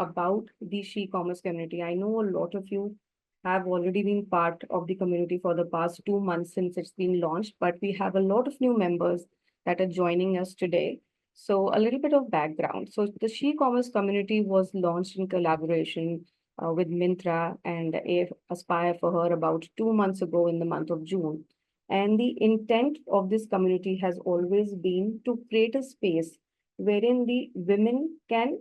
about the ShE-commerce community. I know a lot of you have already been part of the community for the past 2 months since it's been launched, but we have a lot of new members that are joining us today. So a little bit of background. So the ShE-commerce community was launched in collaboration with Myntra and Aspire for Her about 2 months ago in the month of June. And the intent of this community has always been to create a space wherein the women can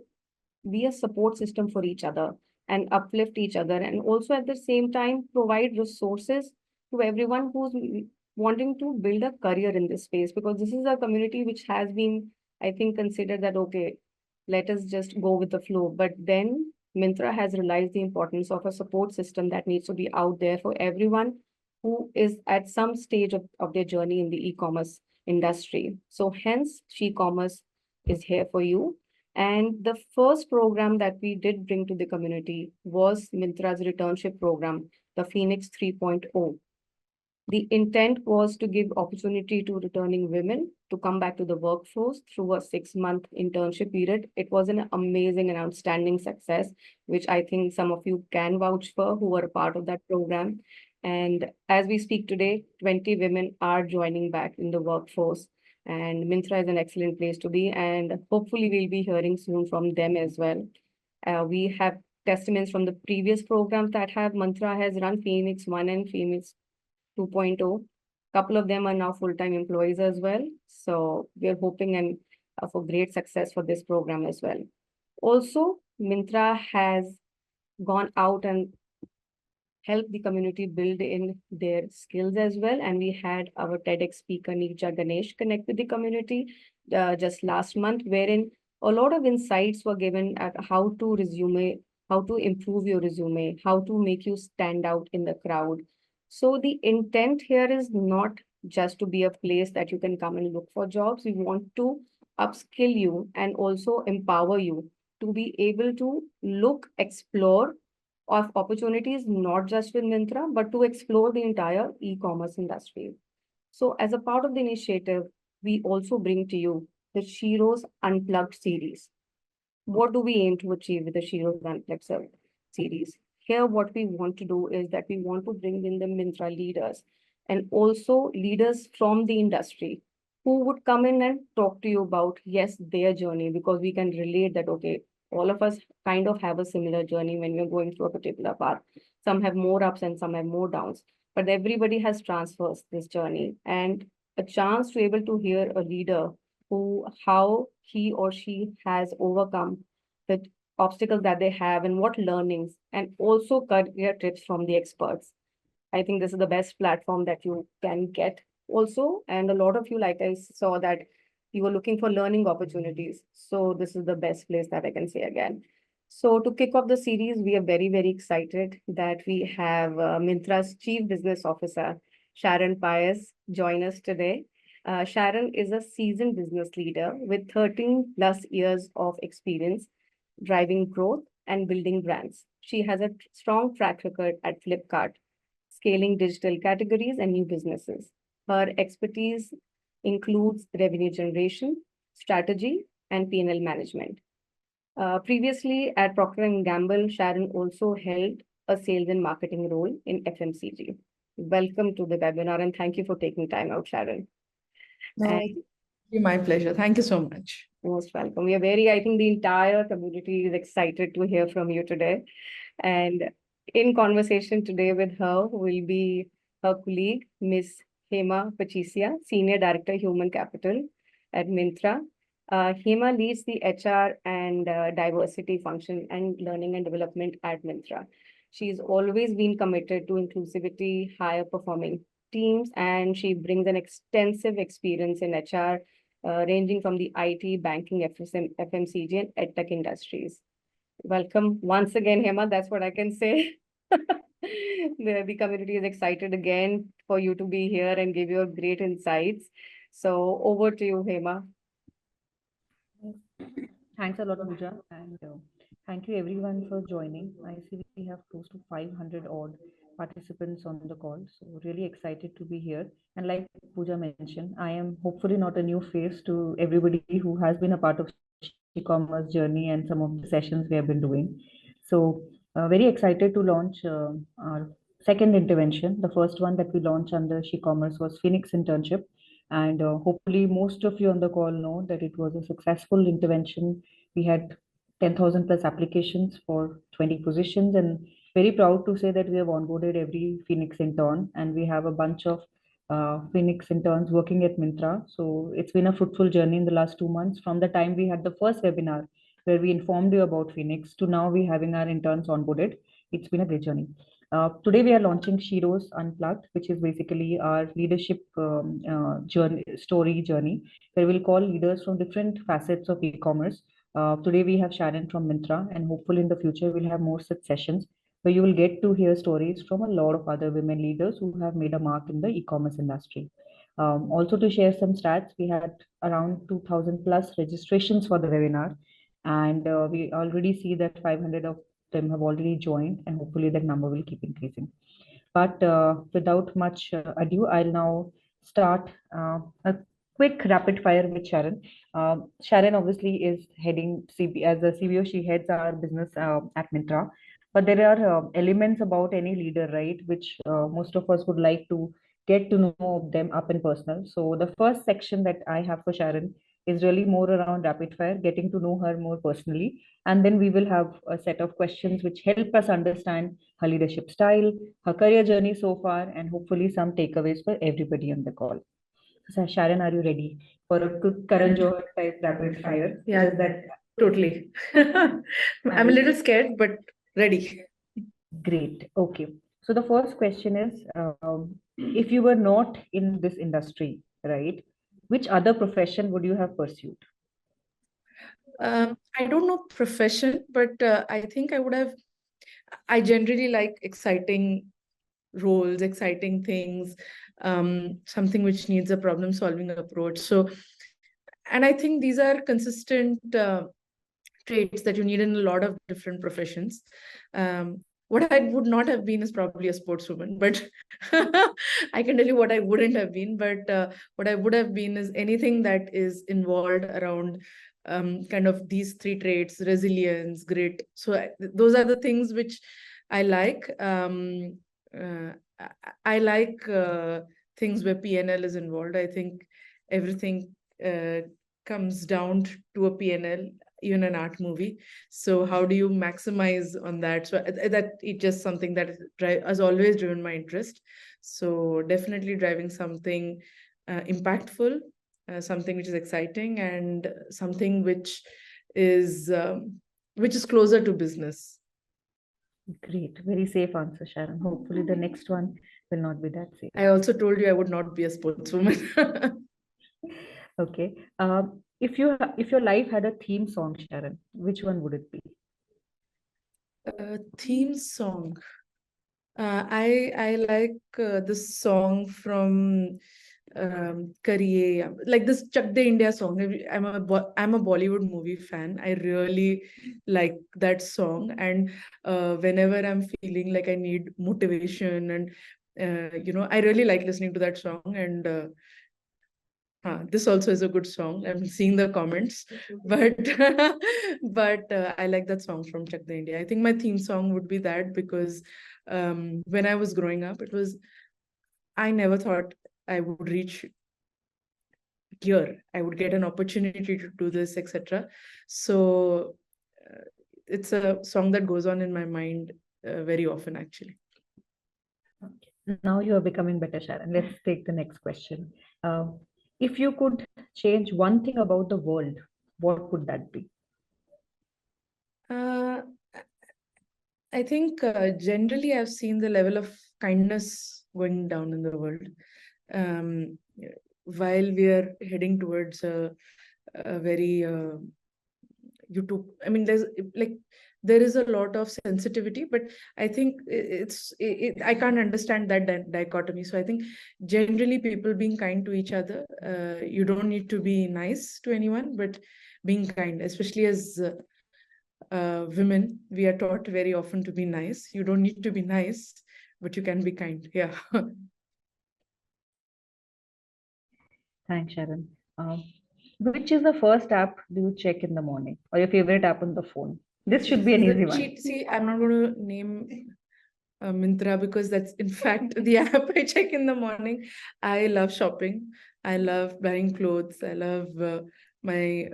be a support system for each other and uplift each other, and also at the same time provide resources to everyone who's wanting to build a career in this space, because this is a community which has been, I think, considered that okay, let us just go with the flow. But then Myntra has realized the importance of a support system that needs to be out there for everyone who is at some stage of their journey in the e-commerce industry. So hence, ShE-commerce is here for you. And the first program that we did bring to the community was Myntra's returnship program, the Phoenix 3.0. The intent was to give opportunity to returning women to come back to the workforce through a 6-month internship period. It was an amazing and outstanding success, which I think some of you can vouch for who were a part of that program. And as we speak today, 20 women are joining back in the workforce. And Myntra is an excellent place to be. And hopefully we'll be hearing soon from them as well. We have testaments from the previous programs that have Myntra has run, Phoenix 1 and Phoenix 2.0. Couple of them are now full-time employees as well. So we're hoping and for great success for this program as well. Also, Myntra has gone out and help the community build in their skills as well. And we had our TEDx speaker, Neerja Ganesh, connect with the community just last month, wherein a lot of insights were given at how to resume, how to improve your resume, how to make you stand out in the crowd. So the intent here is not just to be a place that you can come and look for jobs. We want to upskill you and also empower you to be able to look, explore, of opportunities, not just with Myntra, but to explore the entire e-commerce industry. So as a part of the initiative, we also bring to you the ShEroes Unplugged series. What do we aim to achieve with the ShEroes Unplugged series? Here, what we want to do is that we want to bring in the Myntra leaders and also leaders from the industry who would come in and talk to you about, yes, their journey, because we can relate that, okay, all of us kind of have a similar journey when we're going through a particular path. Some have more ups and some have more downs, but everybody has transversed this journey, and a chance to able to hear a leader who, how he or she has overcome the obstacles that they have and what learnings, and also career tips from the experts. I think this is the best platform that you can get also. And a lot of you, like I saw that you were looking for learning opportunities. So this is the best place that I can say again. So to kick off the series, we are very, very excited that we have Myntra's Chief Business Officer, Sharon Pais, join us today. Sharon is a seasoned business leader with 13 plus years of experience driving growth and building brands. She has a strong track record at Flipkart, scaling digital categories and new businesses. Her expertise includes revenue generation, strategy, and P&L management. Previously at Procter & Gamble, Sharon also held a sales and marketing role in FMCG. Welcome to the webinar, and thank you for taking time out, Sharon. No, my pleasure. Thank you so much. Most welcome. We are I think the entire community is excited to hear from you today. And in conversation today with her will be her colleague, Ms. Hema Pachisia, Senior Director, Human Capital at Myntra. Hema leads the HR and diversity function and learning and development at Myntra. She's always been committed to inclusivity, higher performing teams, and she brings an extensive experience in HR, ranging from the IT, banking, FMCG, and EdTech industries. Welcome once again, Hema. That's what I can say. The community is excited again for you to be here and give your great insights. So over to you, Hema. Thanks a lot, Pooja, and thank you everyone for joining. I see we have close to 500 odd participants on the call, so really excited to be here. And like Pooja mentioned, I am hopefully not a new face to everybody who has been a part of e-commerce journey and some of the sessions we have been doing. So very excited to launch our second intervention. The first one that we launched under ShE-commerce was Phoenix Internship. And hopefully most of you on the call know that it was a successful intervention. We had 10,000 plus applications for 20 positions, and very proud to say that we have onboarded every Phoenix intern, and we have a bunch of Phoenix interns working at Myntra. So it's been a fruitful journey in the last 2 months from the time we had the first webinar where we informed you about Phoenix to now we having our interns onboarded. It's been a great journey. Today we are launching ShEroes Unplugged, which is basically our leadership journey, where we'll call leaders from different facets of e-commerce. Today we have Sharon from Myntra, and hopefully in the future we'll have more such sessions where you will get to hear stories from a lot of other women leaders who have made a mark in the e-commerce industry. Also to share some stats, we had around 2000 plus registrations for the webinar, and we already see that 500 of them have already joined, and hopefully that number will keep increasing. But without much ado, I'll now start a quick rapid fire with Sharon. Sharon obviously is heading as a CBO, she heads our business at Myntra. But there are elements about any leader, right, which most of us would like to get to know them up and personal. So the first section that I have for Sharon is really more around rapid fire, getting to know her more personally. And then we will have a set of questions which help us understand her leadership style, her career journey so far, and hopefully some takeaways for everybody on the call. So Sharon, are you ready for a quick Karan Johar type rapid fire? Yeah, Just that. totally. I'm a little scared, but ready. Great. Okay. So the first question is, if you were not in this industry, right, which other profession would you have pursued? I don't know profession, but I think I generally like exciting roles, exciting things, something which needs a problem solving approach. So, and I think these are consistent traits that you need in a lot of different professions. What I would not have been is probably a sportswoman, but I can tell you what I wouldn't have been. But what I would have been is anything that is involved around kind of these three traits: resilience, grit. So those are the things which I like. I like things where PNL is involved. I think everything comes down to a PNL, even an art movie. So how do you maximize on that? So that it's just something that has always driven my interest. So definitely driving something impactful, something which is exciting, and something which is closer to business. Great. Very safe answer, Sharon. Hopefully the next one will not be that safe. I also told you I would not be a sportswoman. Okay. If your life had a theme song, Sharon, which one would it be? Theme song. I like this song from Kariye, like this Chak De India song. I'm a Bollywood movie fan. I really like that song, and whenever I'm feeling like I need motivation, and I really like listening to that song. And this also is a good song. I'm seeing the comments, but I like that song from Chak De India. I think my theme song would be that, because when I was growing up, I never thought I would reach here. I would get an opportunity to do this, etc. So it's a song that goes on in my mind very often, actually. Now you are becoming better, Sharon. Let's take the next question. If you could change one thing about the world, what would that be? I think generally I've seen the level of kindness going down in the world. While we are heading towards a very YouTube, I mean, there is a lot of sensitivity, but I think I can't understand that dichotomy. So I think generally people being kind to each other, you don't need to be nice to anyone, but being kind, especially as women, we are taught very often to be nice. You don't need to be nice, but you can be kind. Yeah. Thanks, Sharon. which is the first app do you check in the morning, or your favorite app on the phone? This should be an easy one. See, I'm not going to name Myntra because that's in fact the app I check in the morning. I love shopping. I love buying clothes. I love my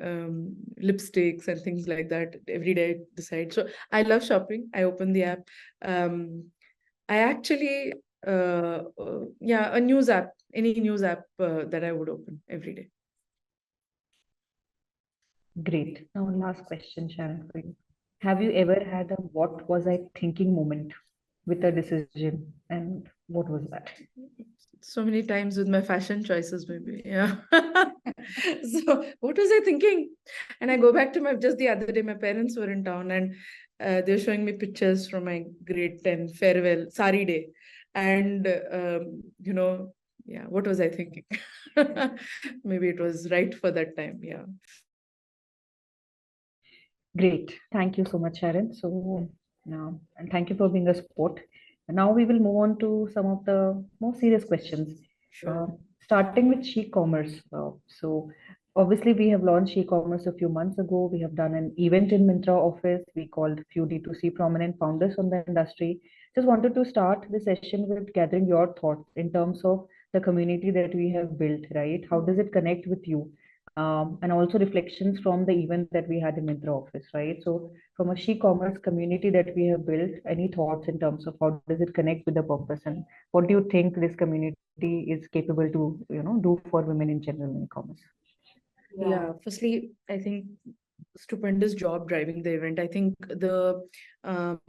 lipsticks and things like that. Every day I decide. So I love shopping. I open the app. I actually, yeah, a news app, any news app that I would open every day. Great. Now, last question, Sharon, for you. Have you ever had a what was I thinking moment with a decision, and what was that? So many times with my fashion choices, maybe. Yeah. So what was I thinking? And I go back to just the other day, my parents were in town and they were showing me pictures from my grade 10 farewell, sari day. And, yeah, what was I thinking? Maybe it was right for that time. Yeah. Great. Thank you so much, Sharon. So, now, and thank you for being a sport. Now we will move on to some of the more serious questions. Sure. Starting with she-commerce. So, obviously, we have launched she-commerce a few months ago. We have done an event in Myntra office. We called few D2C prominent founders from the industry. Just wanted to start the session with gathering your thoughts in terms of the community that we have built, right? How does it connect with you? And also reflections from the event that we had in Myntra office, right? So from a she-commerce community that we have built, any thoughts in terms of how does it connect with the purpose, and what do you think this community is capable to, do for women in general in commerce? Yeah, firstly, I think stupendous job driving the event. I think um,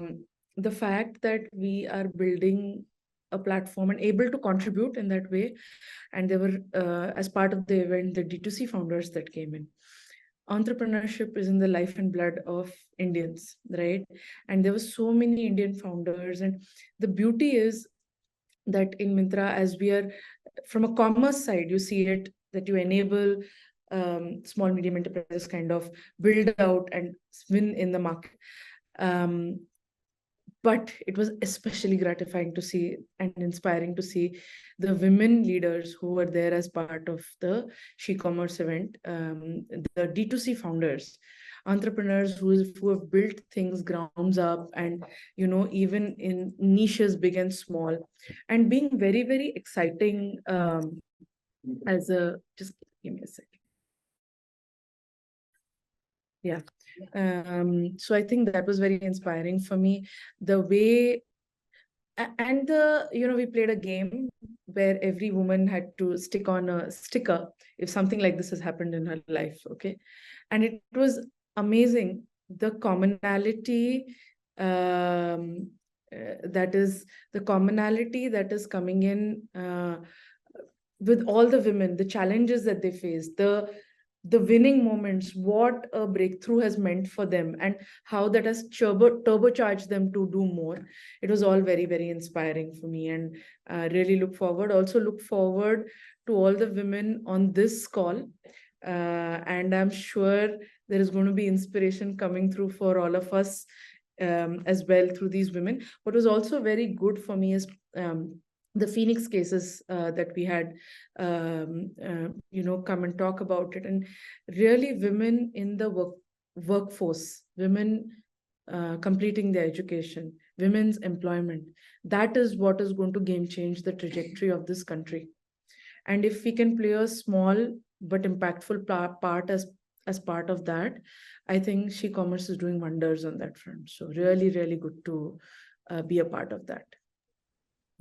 the fact that we are building a platform and able to contribute in that way, and there were as part of the event the D2C founders that came in. Entrepreneurship is in the life and blood of Indians, right? And there were so many Indian founders, and the beauty is that in Myntra, as we are from a commerce side, you see it that you enable small medium enterprises kind of build out and win in the market. But it was especially gratifying to see and inspiring to see the women leaders who were there as part of the she-commerce event, the D2C founders, entrepreneurs who have built things grounds up, and even in niches big and small, and being very, very exciting as a just give me a second. Yeah. So I think that was very inspiring for me. The way and we played a game where every woman had to stick on a sticker if something like this has happened in her life. Okay. And it was amazing the commonality that is coming in with all the women, the challenges that they face, the winning moments, what a breakthrough has meant for them, and how that has turbocharged them to do more. It was all very, very inspiring for me, and really look forward to all the women on this call. And I'm sure there is going to be inspiration coming through for all of us as well through these women. What was also very good for me is the Phoenix cases that we had, come and talk about it. And really women in the workforce, women completing their education, women's employment, that is what is going to game change the trajectory of this country. And if we can play a small but impactful part as part of that, I think she-commerce is doing wonders on that front. So really, really good to be a part of that.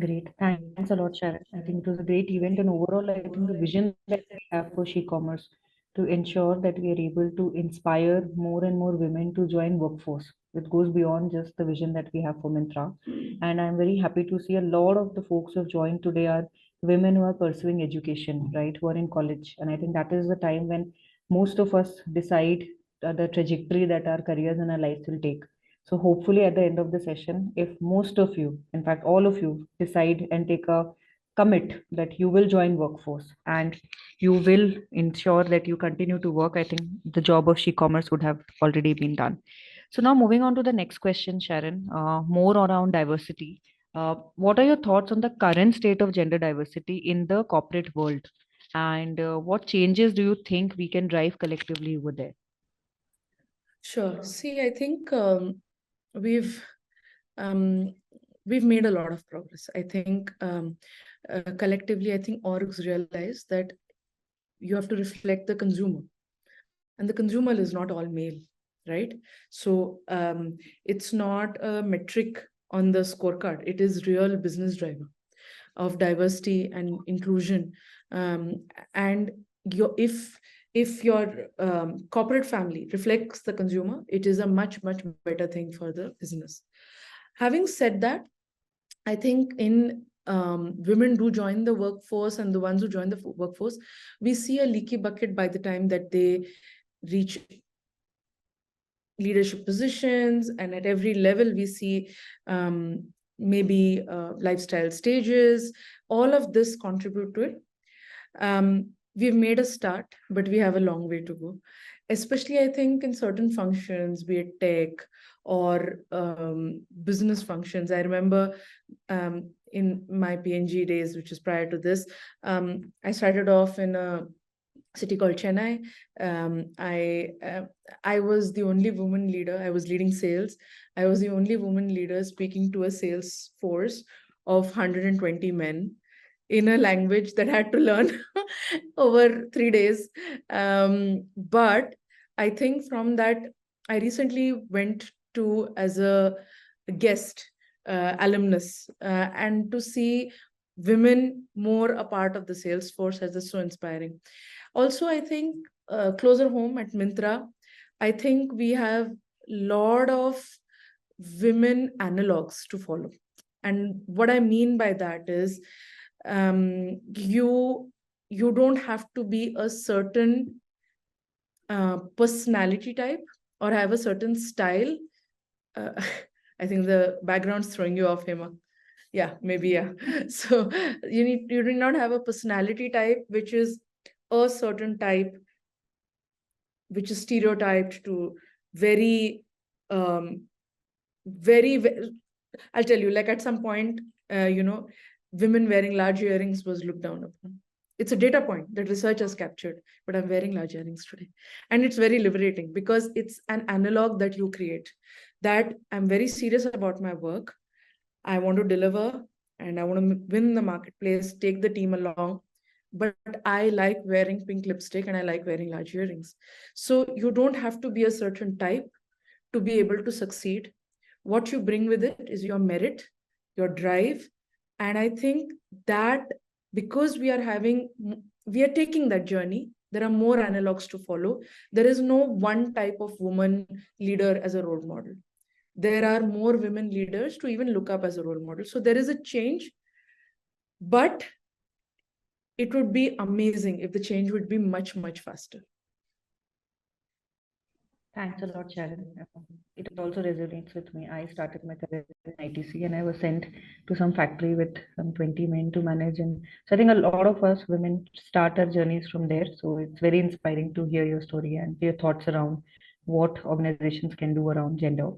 Great. Thanks a lot, Sharon. I think it was a great event, and overall, I think the vision that we have for she-commerce to ensure that we are able to inspire more and more women to join workforce. It goes beyond just the vision that we have for Myntra. And I'm very happy to see a lot of the folks who have joined today are women who are pursuing education, right, who are in college. And I think that is the time when most of us decide the trajectory that our careers and our lives will take. So hopefully at the end of the session, if most of you, in fact, all of you decide and take a commit that you will join workforce and you will ensure that you continue to work, I think the job of she-commerce would have already been done. So now moving on to the next question, Sharon, more around diversity. What are your thoughts on the current state of gender diversity in the corporate world? And what changes do you think we can drive collectively over there? Sure. See, I think we've um, we've made a lot of progress. I think collectively, I think orgs realize that you have to reflect the consumer, and the consumer is not all male, right? So it's not a metric on the scorecard. It is real business driver of diversity and inclusion. And if your corporate family reflects the consumer, it is a much better thing for the business. Having said that, I think in women do join the workforce, and the ones who join the workforce, we see a leaky bucket by the time that they reach leadership positions, and at every level we see maybe lifestyle stages. All of this contribute to it. We've made a start, but we have a long way to go, especially I think in certain functions, be it tech or business functions. I remember in my PNG days, which is prior to this, I started off in a city called Chennai. I was the only woman leader. I was leading sales. I was the only woman leader speaking to a sales force of 120 men in a language that I had to learn over 3 days. But I think from that, I recently went to as a guest alumnus, and to see women more a part of the sales force is so inspiring. Also, I think closer home at Myntra, I think we have a lot of women analogs to follow. And what I mean by that is you don't have to be a certain personality type or have a certain style. Uh, I think the background's throwing you off, Hema. Yeah, maybe, yeah. So you do not have a personality type which is a certain type, which is stereotyped to very very, I'll tell you, like at some point, women wearing large earrings was looked down upon. It's a data point that research has captured, but I'm wearing large earrings today. And it's very liberating because it's an analog that you create, that I'm very serious about my work. I want to deliver and I want to win the marketplace, take the team along. But I like wearing pink lipstick and I like wearing large earrings. So you don't have to be a certain type to be able to succeed. What you bring with it is your merit, your drive. And I think that because we are taking that journey, there are more analogs to follow. There is no one type of woman leader as a role model. There are more women leaders to even look up as a role model. So there is a change, but it would be amazing if the change would be much faster. Thanks a lot, Sharon. It also resonates with me. I started my career in ITC and I was sent to some factory with some 20 men to manage. And so I think a lot of us women start our journeys from there. So it's very inspiring to hear your story and your thoughts around what organizations can do around gender.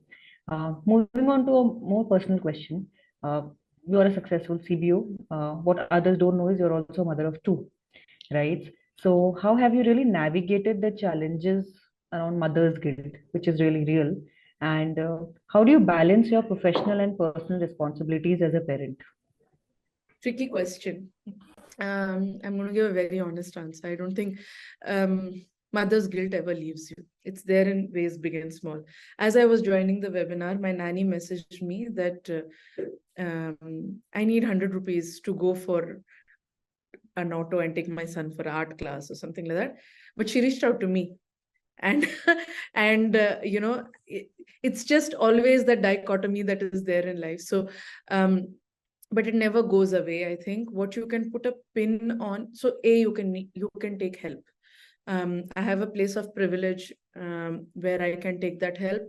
Moving on to a more personal question. You are a successful CBO. What others don't know is you're also a mother of two, right? So how have you really navigated the challenges around mother's guilt, which is really real? And how do you balance your professional and personal responsibilities as a parent? Tricky question. I'm going to give a very honest answer. I don't think mother's guilt ever leaves you. It's there in ways big and small. As I was joining the webinar, my nanny messaged me that I need 100 rupees to go for an auto and take my son for art class or something like that. But she reached out to me. And it's just always that dichotomy that is there in life. So but it never goes away. I think what you can put a pin on, so you can take help. I have a place of privilege where I can take that help.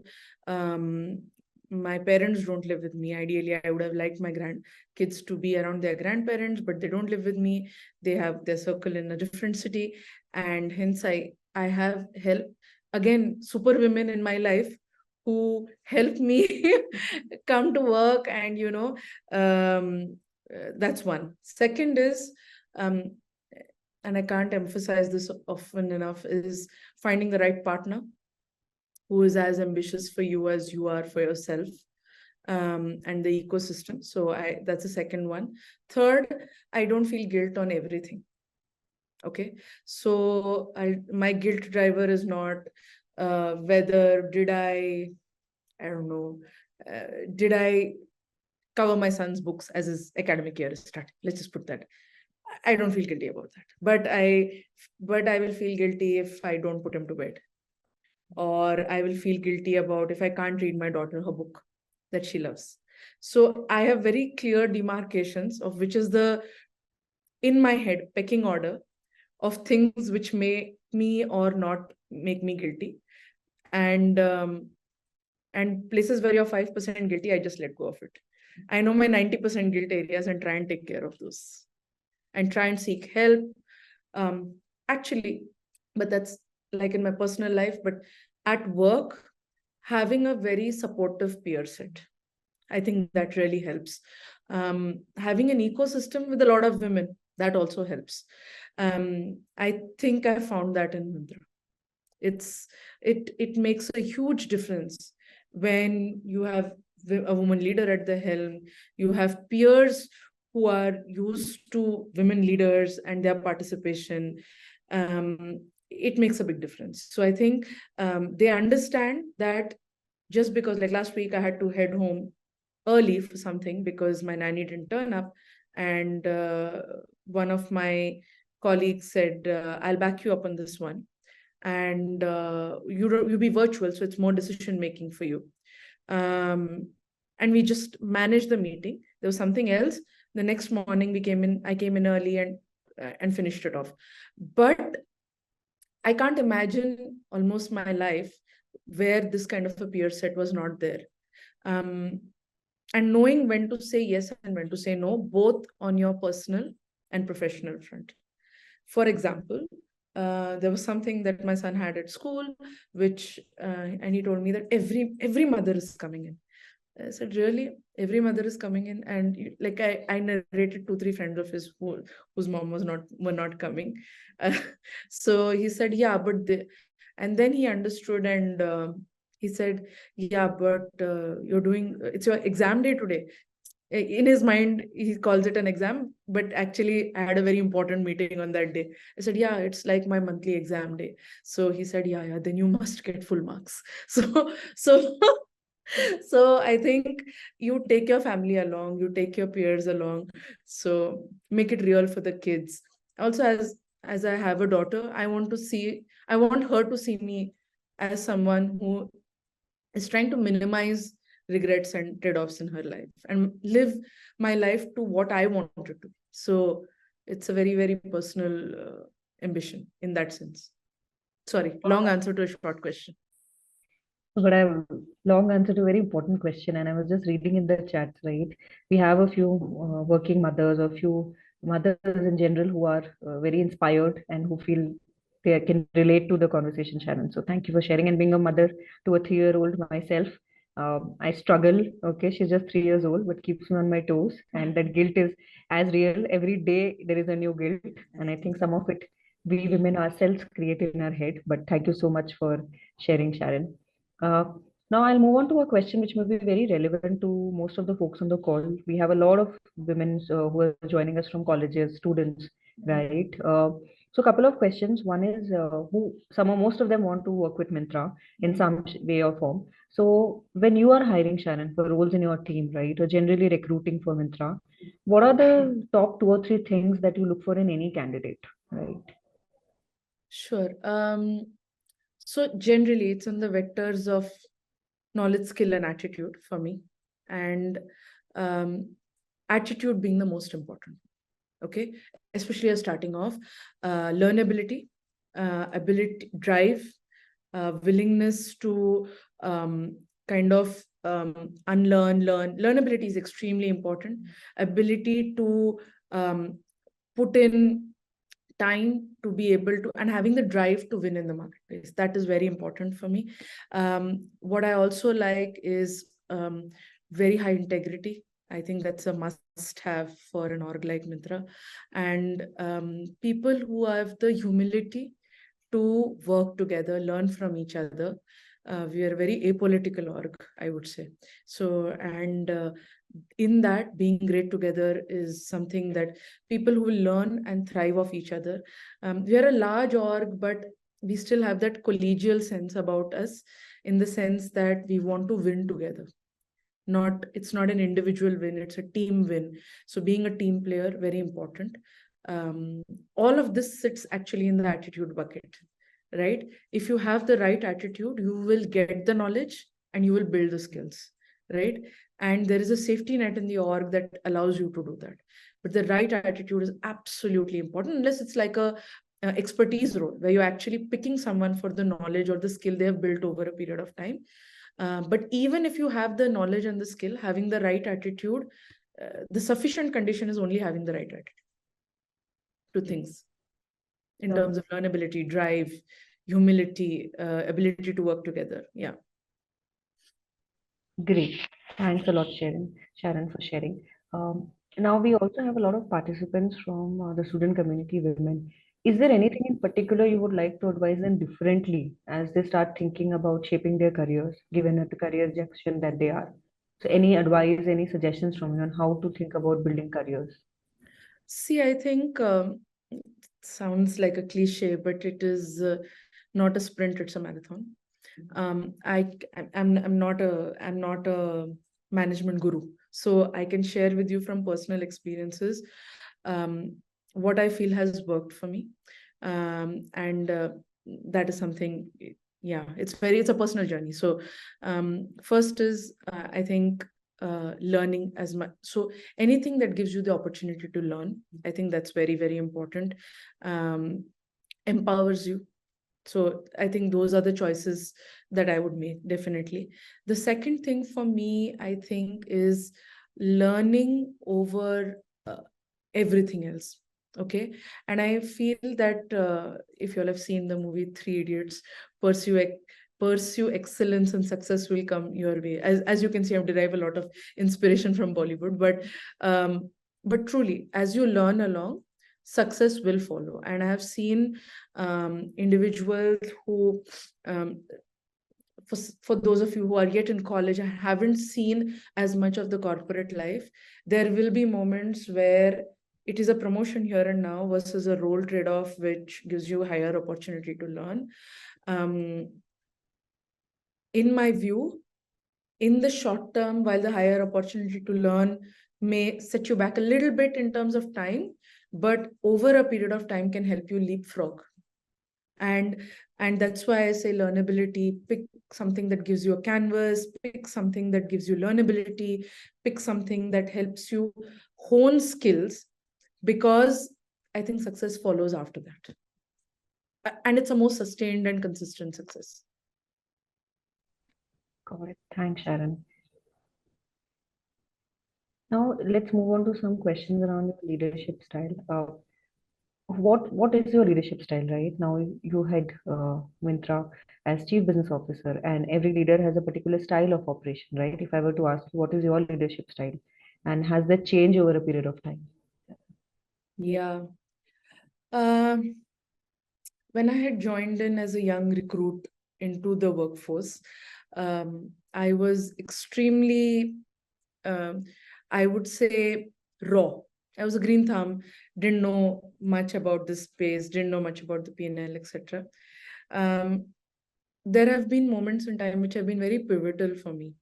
My parents don't live with me. Ideally, I would have liked my grandkids to be around their grandparents, but they don't live with me. They have their circle in a different city, and hence I have help. Again, super women in my life who help me come to work, and that's one. Second is and I can't emphasize this often enough, is finding the right partner who is as ambitious for you as you are for yourself, and the ecosystem. So that's the second one. Third, I don't feel guilt on everything. Okay, so my guilt driver is not whether I don't know, did I cover my son's books as his academic year is starting? Let's just put that. I don't feel guilty about that, but I will feel guilty if I don't put him to bed, or I will feel guilty about if I can't read my daughter her book that she loves. So I have very clear demarcations of which is the, in my head, pecking order of things which make me or not make me guilty. And places where you're 5% guilty, I just let go of it. I know my 90% guilt areas and try and take care of those and try and seek help. Actually, but that's like in my personal life, but at work, having a very supportive peer set, I think that really helps. Having an ecosystem with a lot of women, that also helps. I think I found that in Myntra. It makes a huge difference when you have a woman leader at the helm. You have peers who are used to women leaders and their participation. It makes a big difference. So I think they understand that just because, like last week, I had to head home early for something because my nanny didn't turn up, and one of my colleagues said, I'll back you up on this one, and you'll be virtual, so it's more decision making for you. And we just managed the meeting. There was something else. The next morning I came in early and finished it off. But I can't imagine almost my life where this kind of a peer set was not there. And knowing when to say yes and when to say no, both on your personal and professional front. For example, there was something that my son had at school, which and he told me that every mother is coming in. I said, really? Every mother is coming in? And like I narrated 2-3 friends of his whose mom were not coming. So he said, yeah, but and then he understood, and he said, yeah, but it's your exam day today. In his mind, he calls it an exam, but actually I had a very important meeting on that day. I said, yeah, it's like my monthly exam day. So he said, yeah, then you must get full marks. So so I think you take your family along, you take your peers along, so make it real for the kids. Also, as I have a daughter, I want her to see me as someone who is trying to minimize regrets and trade-offs in her life and live my life to what I wanted to. So it's a very, very personal ambition in that sense. Sorry, long answer to a short question. But I long answer to a very important question, and I was just reading in the chat, right? We have a few working mothers, or few mothers in general who are very inspired and who feel they can relate to the conversation, Sharon. So thank you for sharing. And being a mother to a 3-year-old myself, I struggle. Okay, she's just 3 years old, but keeps me on my toes, and that guilt is as real. Every day there is a new guilt, and I think some of it we women ourselves create in our head. But thank you so much for sharing, Sharon. Uh, Now I'll move on to a question which may be very relevant to most of the folks on the call. We have a lot of women who are joining us from colleges, students, right? So a couple of questions. One is who some or most of them want to work with Myntra in some way or form. So when you are hiring, Sharon, for roles in your team, right, or generally recruiting for Myntra, what are the top 2 or 3 things that you look for in any candidate, right? Sure. So generally, it's on the vectors of knowledge, skill, and attitude for me, and attitude being the most important. Okay, especially as starting off, learnability, ability, drive, willingness to kind of unlearn, learn. Learnability is extremely important. Ability to put in time to be able to, and having the drive to win in the marketplace, that is very important for me. What I also like is very high integrity, I think that's a must-have for an org like Myntra. And people who have the humility to work together, learn from each other. We are a very apolitical org, I would say. So, and in that, being great together is something that people who will learn and thrive off each other. We are a large org, but we still have that collegial sense about us, in the sense that we want to win together. It's not an individual win, it's a team win. So being a team player, very important. All of this sits actually in the attitude bucket, right? If you have the right attitude, you will get the knowledge and you will build the skills, right? And there is a safety net in the org that allows you to do that. But the right attitude is absolutely important, unless it's like a expertise role where you're actually picking someone for the knowledge or the skill they have built over a period of time. But even if you have the knowledge and the skill, having the right attitude, the sufficient condition is only having the right attitude to things in terms of learnability, drive, humility, ability to work together. Yeah. Great. Thanks a lot, Sharon, for sharing. Now we also have a lot of participants from the student community women. Is there anything in particular you would like to advise them differently as they start thinking about shaping their careers, given the career junction that they are? So, any advice, any suggestions from you on how to think about building careers? See, I think sounds like a cliche, but it is not a sprint; it's a marathon. I'm not a management guru, so I can share with you from personal experiences what I feel has worked for me, and that is something. Yeah, it's a personal journey. So first is I think learning as much. So anything that gives you the opportunity to learn, I think that's very, very important. Empowers you. So I think those are the choices that I would make, definitely. The second thing for me, I think, is learning over everything else. Okay. And I feel that if you all have seen the movie Three Idiots, pursue excellence and success will come your way. As you can see, I've derived a lot of inspiration from Bollywood, but truly, as you learn along, success will follow. And I have seen individuals who for those of you who are yet in college and haven't seen as much of the corporate life, there will be moments where it is a promotion here and now versus a role trade-off, which gives you higher opportunity to learn. In my view, in the short term, while the higher opportunity to learn may set you back a little bit in terms of time, but over a period of time can help you leapfrog. And that's why I say learnability. Pick something that gives you a canvas, pick something that gives you learnability, pick something that helps you hone skills, because I think success follows after that. And it's a more sustained and consistent success. Got it. Thanks, Sharon. Now let's move on to some questions around your leadership style. What is your leadership style, right? Now you head Myntra as Chief Business Officer, and every leader has a particular style of operation, right? If I were to ask you, what is your leadership style, and has that changed over a period of time? Yeah. When I had joined in as a young recruit into the workforce, I was extremely, I would say, raw. I was a green thumb, didn't know much about this space, didn't know much about the P&L, etc. There have been moments in time which have been very pivotal for me.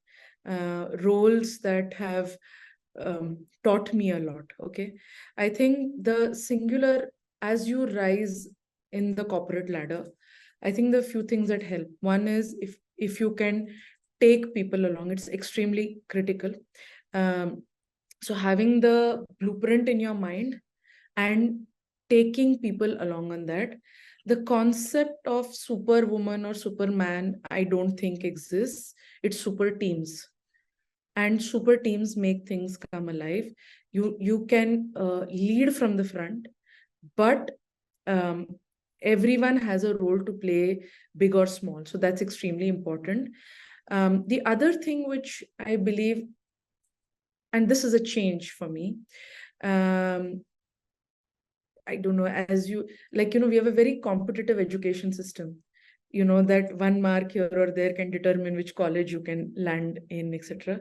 Roles that have taught me a lot. Okay. I think the singular, as you rise in the corporate ladder, I think the few things that help. One is if you can take people along, it's extremely critical. So having the blueprint in your mind and taking people along on that. The concept of superwoman or superman, I don't think exists. It's super teams. And super teams make things come alive. You can lead from the front, but everyone has a role to play, big or small. So that's extremely important. The other thing which I believe and this is a change for me. I don't know, as you, like, we have a very competitive education system, that 1 mark here or there can determine which college you can land in, etc.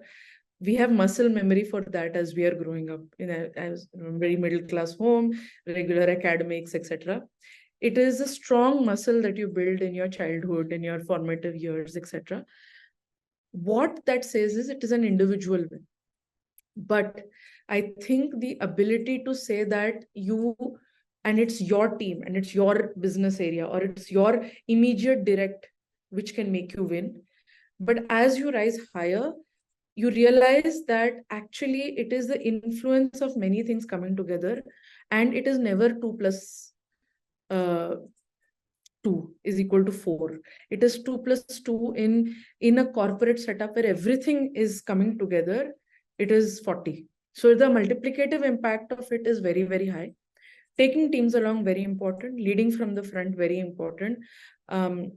We have muscle memory for that as we are growing up in as a very middle class home, regular academics, etc. It is a strong muscle that you build in your childhood, in your formative years, etc. What that says is it is an individual win. But I think the ability to say that and it's your team and it's your business area or it's your immediate direct, which can make you win. But as you rise higher, you realize that actually it is the influence of many things coming together, and it is never 2 plus 2 is equal to 4. It is 2 plus 2 in a corporate setup where everything is coming together. It is 40. So the multiplicative impact of it is very, very high. Taking teams along, very important. Leading from the front, very important. My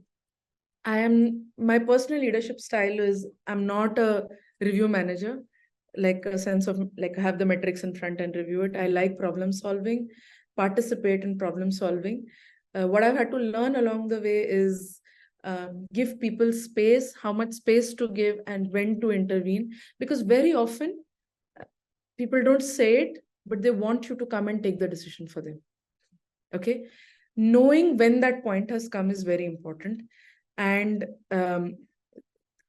personal leadership style is, I'm not a review manager, like a sense of like I have the metrics in front and review it. I like problem solving, participate in problem solving. What I've had to learn along the way is give people space, how much space to give and when to intervene, because very often people don't say it, but they want you to come and take the decision for them. Okay. Knowing when that point has come is very important. And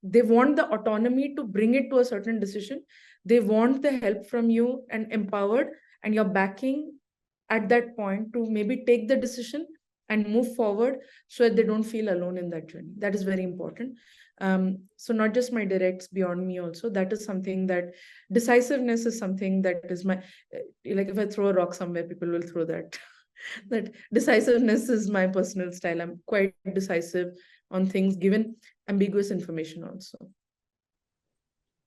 they want the autonomy to bring it to a certain decision. They want the help from you and empowered, and you're backing at that point to maybe take the decision and move forward so that they don't feel alone in that journey. That is very important. So not just my directs, beyond me also. That is something that decisiveness is something that is my, like if I throw a rock somewhere, people will throw that. That decisiveness is my personal style. I'm quite decisive on things given ambiguous information also.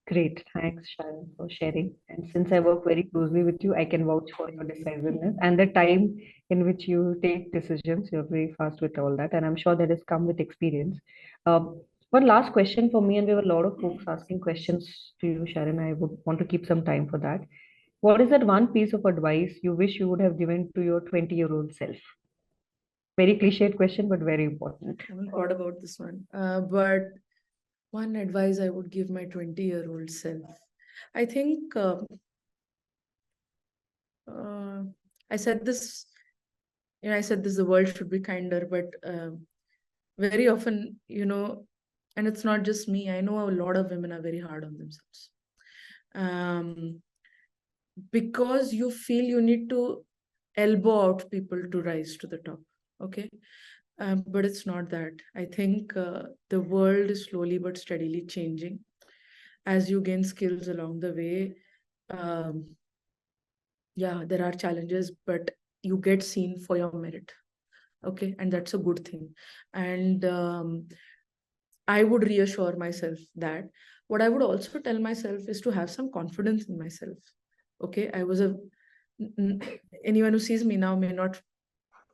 Great. Thanks, Sharon, for sharing. And since I work very closely with you, I can vouch for your decisiveness and the time in which you take decisions. You're very fast with all that. And I'm sure that has come with experience. One last question for me, and we have a lot of folks asking questions to you, Sharon. I would want to keep some time for that. What is that one piece of advice you wish you would have given to your 20-year-old self? Very cliched question, but very important. I haven't thought about this one. But one advice I would give my 20-year-old self. I think I said this, the world should be kinder, but very often, and it's not just me, I know a lot of women are very hard on themselves. Because you feel you need to elbow out people to rise to the top. Okay. But it's not that. I think the world is slowly but steadily changing as you gain skills along the way. Yeah, there are challenges, but you get seen for your merit. Okay. And that's a good thing. And I would reassure myself that. What I would also tell myself is to have some confidence in myself. Okay. Anyone who sees me now may not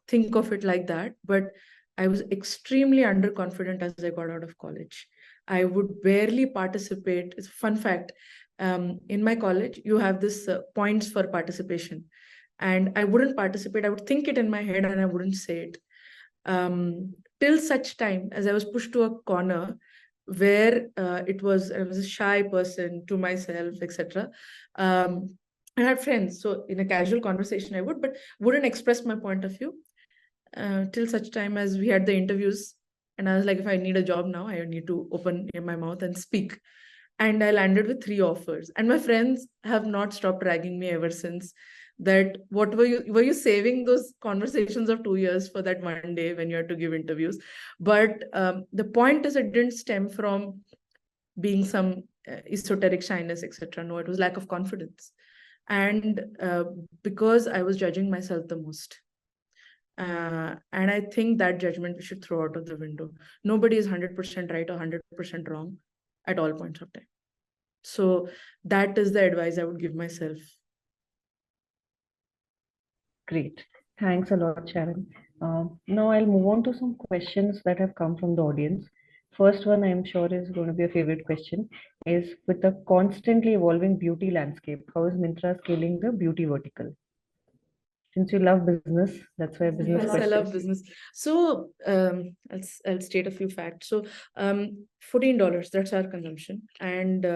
think of it like that, but I was extremely underconfident as I got out of college. I would barely participate. It's a fun fact. In my college, you have this points for participation, and I wouldn't participate. I would think it in my head and I wouldn't say it. Till such time as I was pushed to a corner where I was a shy person to myself, etc. I had friends, so in a casual conversation I would, but wouldn't express my point of view till such time as we had the interviews. And I was like, if I need a job now, I need to open my mouth and speak. And I landed with 3 offers. And my friends have not stopped ragging me ever since. That what were you saving those conversations of 2 years for that one day when you had to give interviews? But the point is, it didn't stem from being some esoteric shyness, etc. No, it was lack of confidence. And because I was judging myself the most. And I think that judgment we should throw out of the window. Nobody is 100% right or 100% wrong at all points of time. So that is the advice I would give myself. Great. Thanks a lot, Sharon. Now I'll move on to some questions that have come from the audience. First one I'm sure is going to be a favorite question is with the constantly evolving beauty landscape, how is Myntra scaling the beauty vertical? Since you love business, that's why business Yes, I question. love business. So I'll state a few facts. So $14, that's our consumption, and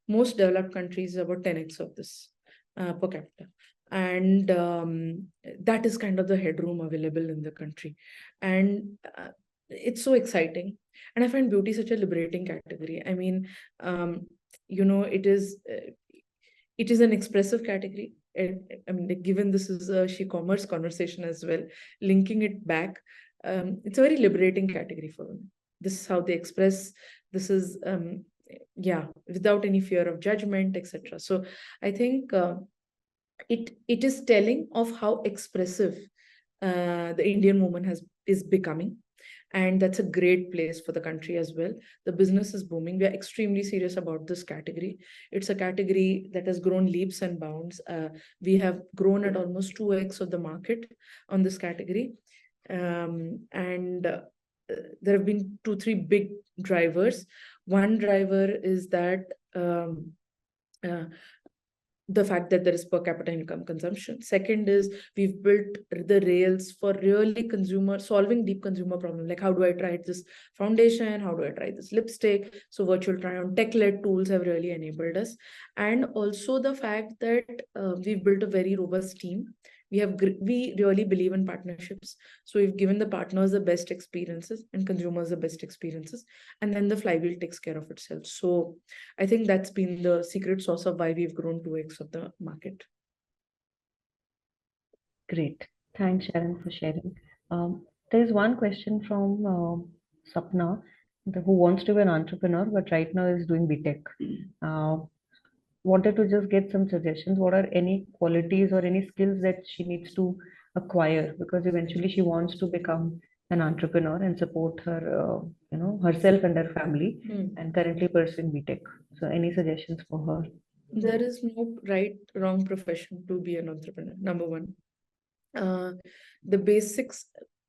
most developed countries about 10x of this per capita, and that is kind of the headroom available in the country, and it's so exciting. And I find beauty such a liberating category. I mean, it is an expressive category. I mean, like, given this is a she-commerce conversation as well, linking it back, it's a very liberating category for women. This is how they express. This is, without any fear of judgment, etc. So I think it is telling of how expressive the Indian woman is becoming, and that's a great place for the country as well. The business is booming. We are extremely serious about this category. It's a category that has grown leaps and bounds. We have grown at almost 2x of the market on this category, and there have been 2-3 big drivers. One driver is that the fact that there is per capita income consumption. Second is we've built the rails for really solving deep consumer problems. Like, how do I try this foundation? How do I try this lipstick? So virtual try-on tech-led tools have really enabled us. And also the fact that we've built a very robust team. We really believe in partnerships. So we've given the partners the best experiences and consumers the best experiences. And then the flywheel takes care of itself. So I think that's been the secret sauce of why we've grown 2x of the market. Great. Thanks, Sharon, for sharing. There's one question from Sapna, who wants to be an entrepreneur, but right now is doing BTech. Wanted to just get some suggestions. What are any qualities or any skills that she needs to acquire? Because eventually she wants to become an entrepreneur and support her, herself and her family, and currently pursuing BTech. So any suggestions for her? There is no right, wrong profession to be an entrepreneur, number one. The basics,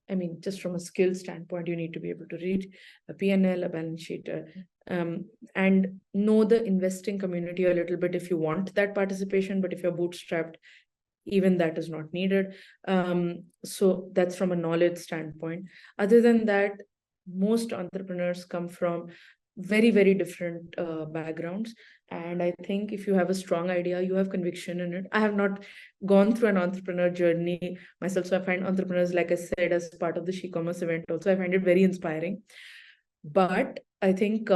I mean, just from a skill standpoint, you need to be able to read a P&L, a balance sheet, and know the investing community a little bit if you want that participation. But if you're bootstrapped, even that is not needed. So that's from a knowledge standpoint. Other than that, most entrepreneurs come from very, very different backgrounds. And I think if you have a strong idea, you have conviction in it. I have not gone through an entrepreneur journey myself. So I find entrepreneurs, like I said, as part of the she-commerce event also, I find it very inspiring. But I think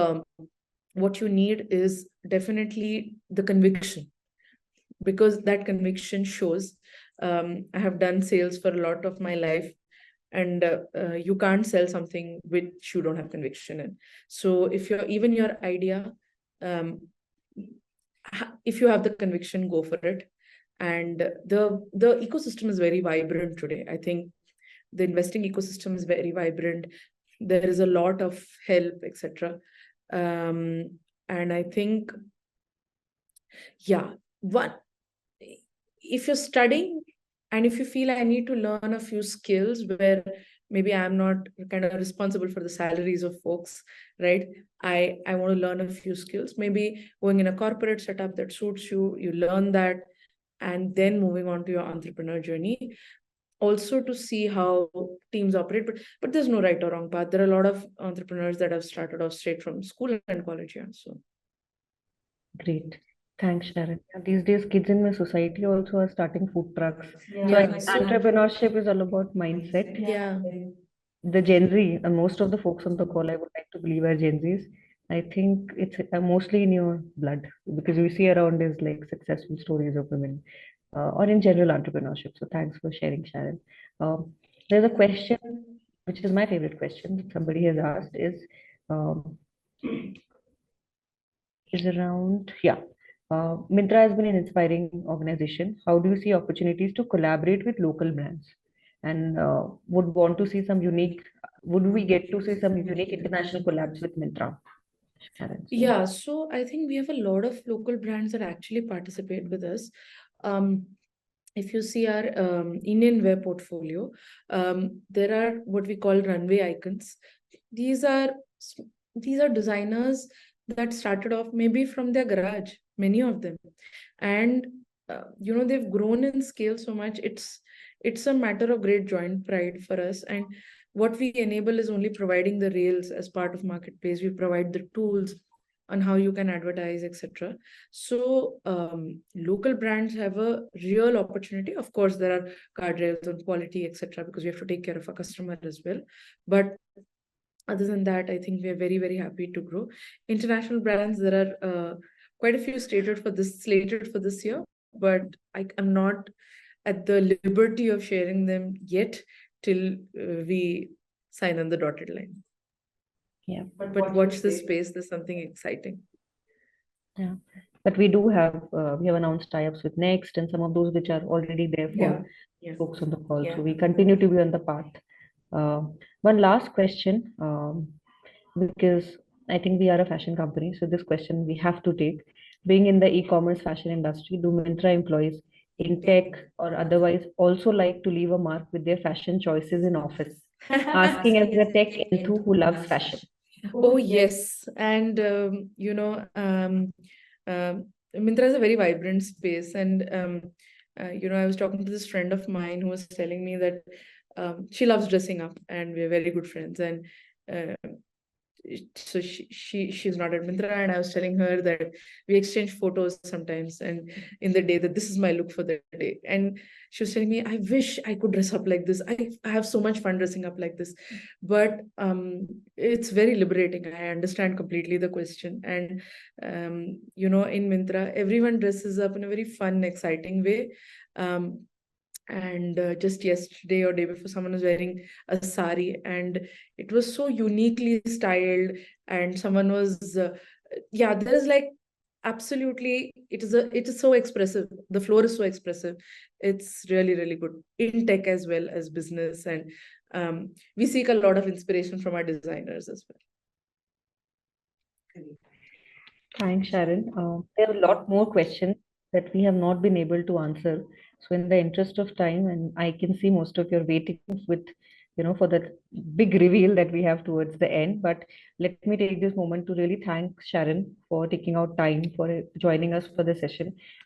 what you need is definitely the conviction, because that conviction shows. I have done sales for a lot of my life, and you can't sell something which you don't have conviction in. So if your idea, if you have the conviction, go for it. And the ecosystem is very vibrant today. I think the investing ecosystem is very vibrant. There is a lot of help, etc. And I think, if you're studying and if you feel I need to learn a few skills where maybe I'm not kind of responsible for the salaries of folks, right? I want to learn a few skills, maybe going in a corporate setup that suits you, you learn that, and then moving on to your entrepreneur journey. Also to see how teams operate, but there's no right or wrong path. There are a lot of entrepreneurs that have started off straight from school and college. So great. Thanks, Sharon. These days, kids in my society also are starting food trucks. Yeah, So entrepreneurship is all about mindset. yeah. The Gen Z, and most of the folks on the call, I would like to believe are Gen Zs. I think it's mostly in your blood, because we see around is like successful stories of women, or in general entrepreneurship. So thanks for sharing, Sharon. There's a question, which is my favorite question that somebody has asked, is around, Myntra has been an inspiring organization. How do you see opportunities to collaborate with local brands? And would we get to see some unique international collabs with Myntra? Sharon, so- Yeah, so I think we have a lot of local brands that actually participate with us. If you see our Indian wear portfolio, there are what we call runway icons. These are these are designers that started off maybe from their garage, many of them, and they've grown in scale so much. It's a matter of great joint pride for us. And what we enable is only providing the rails as part of marketplace. We provide the tools on how you can advertise, etc. So local brands have a real opportunity. Of course, there are guardrails on quality, etc., because we have to take care of our customer as well. But other than that, I think we are very, very happy to grow. International brands, there are quite a few slated for this year, but I'm not at the liberty of sharing them yet till we sign on the dotted line. Yeah. But watch this space. There's something exciting. Yeah. But we do have we have announced tie-ups with Next and some of those which are already there for folks on the call. So we continue to be on the path. One last question, because I think we are a fashion company, so this question we have to take. Being in the e-commerce fashion industry, do Myntra employees in tech or otherwise also like to leave a mark with their fashion choices in office? Asking as a tech enthu who loves fashion. Oh, yes. And, Myntra is a very vibrant space. And, I was talking to this friend of mine who was telling me that she loves dressing up and we're very good friends. And uh, so she's not at Myntra, and I was telling her that we exchange photos sometimes and in the day that this is my look for the day. And she was telling me, I wish I could dress up like this. I have so much fun dressing up like this. But it's very liberating. I understand completely the question. And in Myntra, everyone dresses up in a very fun, exciting way. And just yesterday or day before, someone was wearing a sari and it was so uniquely styled, and someone was there is like absolutely, it is so expressive. The floor is so expressive. It's really, really good in tech as well as business. And we seek a lot of inspiration from our designers as well. Thanks, Sharon. There are a lot more questions that we have not been able to answer. So, in the interest of time, and I can see most of your waiting with, for that big reveal that we have towards the end. But let me take this moment to really thank Sharon for taking out time for joining us for the session.